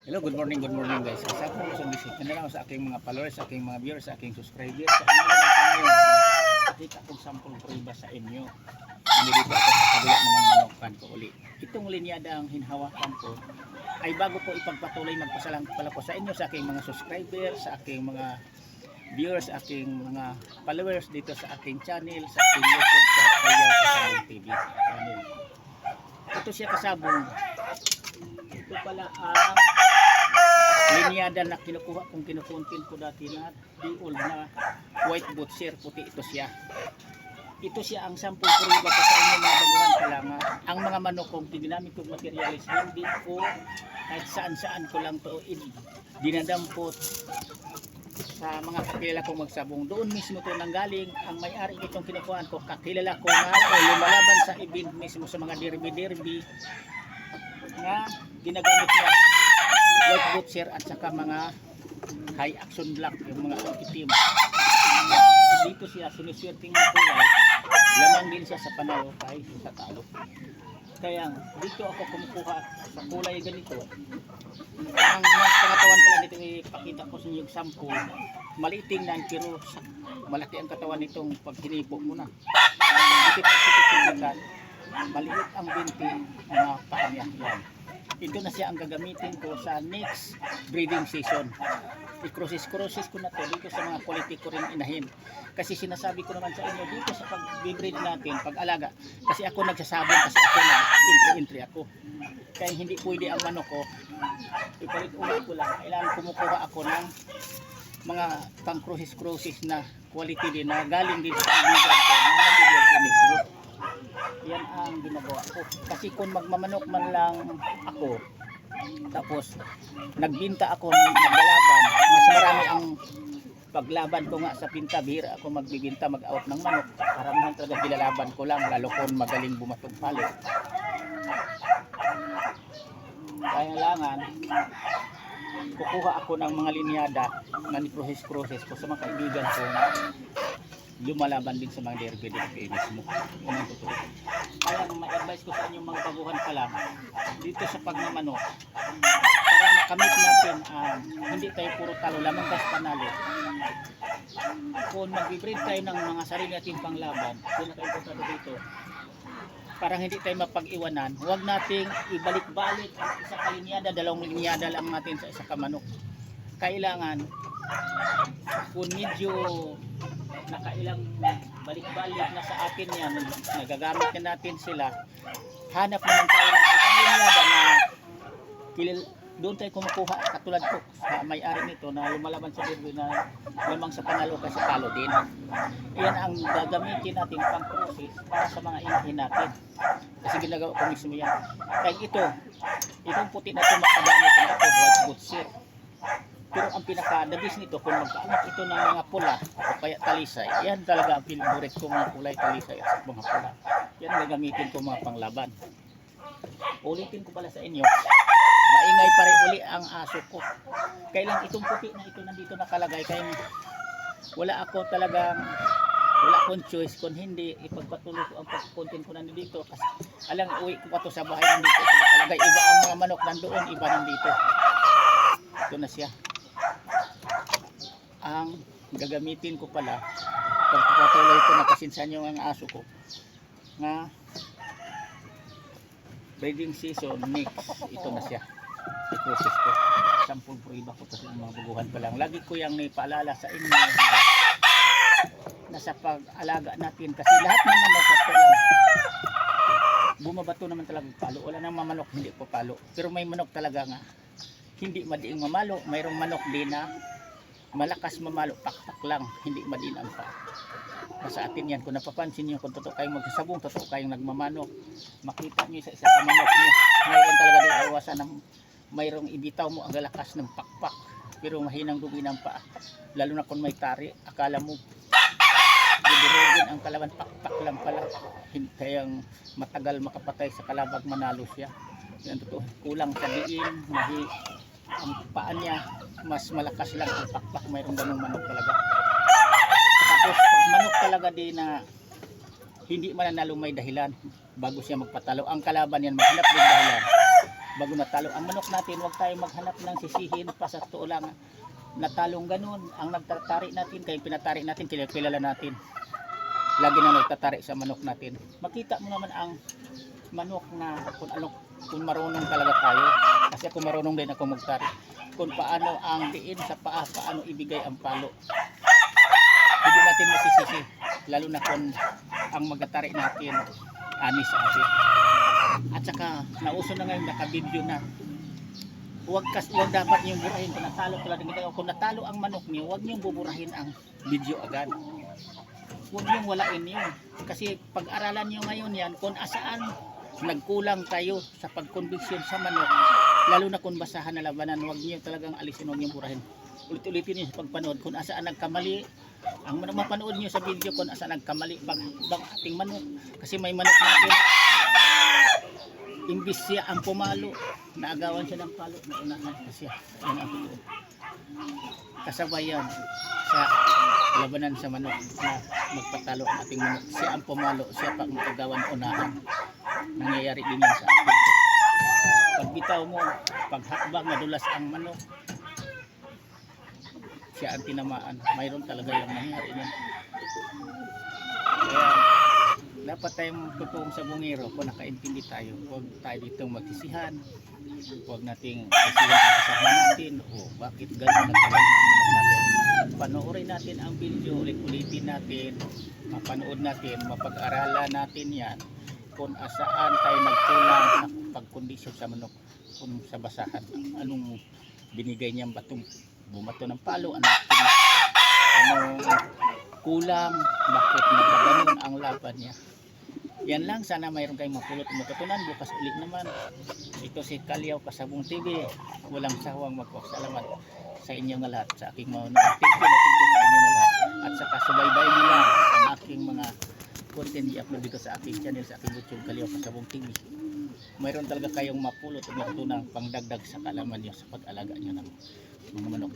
Hello, good morning guys. Sa akong isang visit na lang sa aking mga followers, sa aking mga viewers, sa aking subscribers. Sa inyo na kami, pakita kong sample prueba sa inyo. Hindi dito ako sa kabila naman manukan ko uli. Itong linyada ang hinahawakan ko ay bago ko ipagpatuloy magpasalang pala ko sa inyo, sa aking mga subscribers, sa aking mga viewers, sa aking mga followers dito sa aking channel, sa aking YouTube sa Kayaw Kasabong TV channel. Ito siya kasabong. Ito pala ang linyada na kinukuha kung kinukontin ko dati na di-old na white butcher, puti ito siya. Ito siya ang sample prueba ko sa inyo mga baguhan pa lang. Ang mga manok kong ginamit kong materialis, hindi ko kahit saan-saan ko lang to dinadampot sa mga kakilala kong magsabong. Doon mismo to nanggaling. Ang may-ari itong kinukuhaan ko, kakilala ko nga o lumalaban sa event mismo sa mga derby na ginagamit niya white butcher at saka mga high action black, yung mga itim. Dito siya siniswerting ng kulay, lamang din siya sa panalo kahit sa talo. Kaya dito ako kumukuha sa kulay ganito. Ang katawan pala dito, ipakita ko sa inyo yung sample. Maliit tingnan pero malaki ang katawan nitong pag hinipo mo na. Maliit ang binti mga paa niya. Yan. Ito na siya ang gagamitin ko sa next breeding season. I-crosses ko na to dito sa mga quality ko rin inahin. Kasi sinasabi ko naman sa inyo dito sa pag-breed natin, pag-alaga. Kasi ako nagsasabong, kasi ako nag-entry ako. Kaya hindi pwede ang manok ko. Ipalit-ulit ko lang. Kailangan kumukuha ako ng mga pang-crosses na quality din na galing din sa pag-breed ko. Yan ang ginagawa ko. Kasi kung magmamanok man lang ako, tapos nagbinta ako, naglalaban, mas marami ang paglaban ko nga sa pinta. Bihira ako magbibinta, mag-out ng manok. Karamihan talaga bilalaban ko lang, lalo kung magaling bumatong palo. Kailangan kukuha ako ng mga linyada na ni-process ko sa mga kaibigan ko na lumalaban din sa mga derby mismo. Yun ang totoo. Kaya ma-advise ko sa inyo mga baguhan pa lang dito sa pagmamanok, para makamit natin hindi tayo puro talo lamang kas panalo. Kung mag-breed tayo ng mga sarili nating panglaban, pinaka-importante dito, parang hindi tayo mapag-iwanan, huwag nating ibalik-balik ang isa kalinyada, dalawang linyada lang natin sa isa kamanok. Kailangan kung medyo nakailang balik-balik na sa atin yan, nagagamit na natin sila, hanap naman tayo ng isang linyada na doon tayo kumukuha, katulad ko sa may-ari nito na lumalaban sa derby na lamang sa panalo kasi talo din. Yan ang gagamitin natin pang process para sa mga inahin natin, kasi ginagawa ko mismo yan. Kaya itong puti na ito makagamit na ito white butcher. Pero ang pinaka-dabis nito, kung magkaanak ito ng mga pula o kaya talisay, yan talaga ang favorite ko, mga kulay talisay at mga pula. Yan ang gagamitin ko mga panglaban. Ulitin ko pala sa inyo, maingay pa rin uli ang aso ko. Kailang itong puti na ito nandito nakalagay, kaya wala akong choice kung hindi ipagpatuloy ko ang pag-content ko nandito. Kasi alang uwi ko pa to sa bahay, nandito ito nakalagay. Iba ang mga manok nandoon, iba nandito. Ito na siya. Ang gagamitin ko pala pagpapatuloy ko na kasinsan yung ang aso ko na breeding season next, ito na siya. I-process ko, sample prueba ko kasi mga baguhan pa lang. Lagi ko yung naipaalala sa inyo na sa pag-alaga natin, kasi lahat naman bumabato naman talaga palo. Wala nang mamanok hindi po palo, pero may manok talaga nga hindi madiing mamalo. Mayroong manok din na malakas mamalo, pakpak lang, hindi madiin ang pa. Sa atin yan, kung napapansin nyo, kung totoo kayong magsasabong, totoo kayong nagmamanok, makita nyo sa isa kamanok nyo, mayroon talaga din awasan ng mayroong ibitaw mo ang lakas ng pakpak, pero mahinang dugi ng paa. Lalo na kung may tari, akala mo bibirugin ang kalaban, pakpak lang pala. Kayang matagal makapatay sa kalabag, manalo siya. Yan totoo, kulang sa diin, ang paa niya mas malakas lang ang pakpak. Mayroong ganung manok talaga. Tapos pag manok talaga din na hindi mananalo, may dahilan bago siya magpatalo. Ang kalaban yan maghanap din dahilan. bago natalo ang manok natin. Huwag tayong maghanap ng sisihin pa sa totoo lang. Natalong ganun ang nagtatari natin, kaya pinatari natin, kilala natin. Lagi na nagtatari sa manok natin. Makita mo naman ang manok na kung marunong talaga tayo. Kasi ako marunong din ako magtari. Kung paano ang diin sa paa, paano ibigay ang palo. Hindi natin masisisi. Lalo na kung ang magtatari natin anis sa atin. At saka nauso na ngayon, nakabidyo na. Huwag dapat niyong burahin kung natalo ang manok niyo, huwag niyong buburahin ang video agad. Huwag niyong walain yun. Kasi pag-aralan niyo ngayon yan kung asaan nagkulang tayo sa pagkonbiksyon sa manok, lalo na kung basahan na labanan, huwag niyo talagang alisin, huwag niyong burahin. Ulit-ulitin niyo sa pagpanood kung asaan nagkamali. Ang mapanood niyo sa video kung asaan nagkamali bang ating manok. Kasi may manok natin imbis siya ang pumalo, naagawan siya ng palo, naunahan pa siya. Yan ang totoo. Kasabay yan sa labanan sa manok na magpatalo ang ating manok. Siya ang pumalo, siya pa ang agawan, unahan. Nangyayari din yan sa atin. Pag bitaw mo, paghakbang madulas ang manok, siya ang tinamaan. Mayroon talaga yung nangyayari niyan. Kaya dapat tayong totoong sa bungero kung nakaintindi tayo. Huwag tayo ditong magsisihan. Huwag nating sisihan ang kasama natin. O bakit gano'n nagkaroon ng manok natin. Panoorin natin ang video, ulit-ulitin natin, mapanood natin, mapag-aralan natin yan kung asaan tayo nagkulang sa pagkondisyon sa manok, kung sa basahan. Anong binigay niyang batong bumato ng palo, anong kulang, bakit nagkaganon ang laban niya. Yan lang, sana mayroon kayong mapulot matutunan. Bukas ulit naman. Ito si Kalyaw Kasabong TV. Walang sawang magpasalamat sa inyong lahat, sa aking mga thank you sa inyong lahat. At saka subaybay nila ang aking mga content i-upload dito sa aking channel, sa aking YouTube Kalyaw Kasabong TV. Mayroon talaga kayong mapulot at matutunan pangdagdag sa kaalaman nyo sa pag-alaga nyo ng mga manok.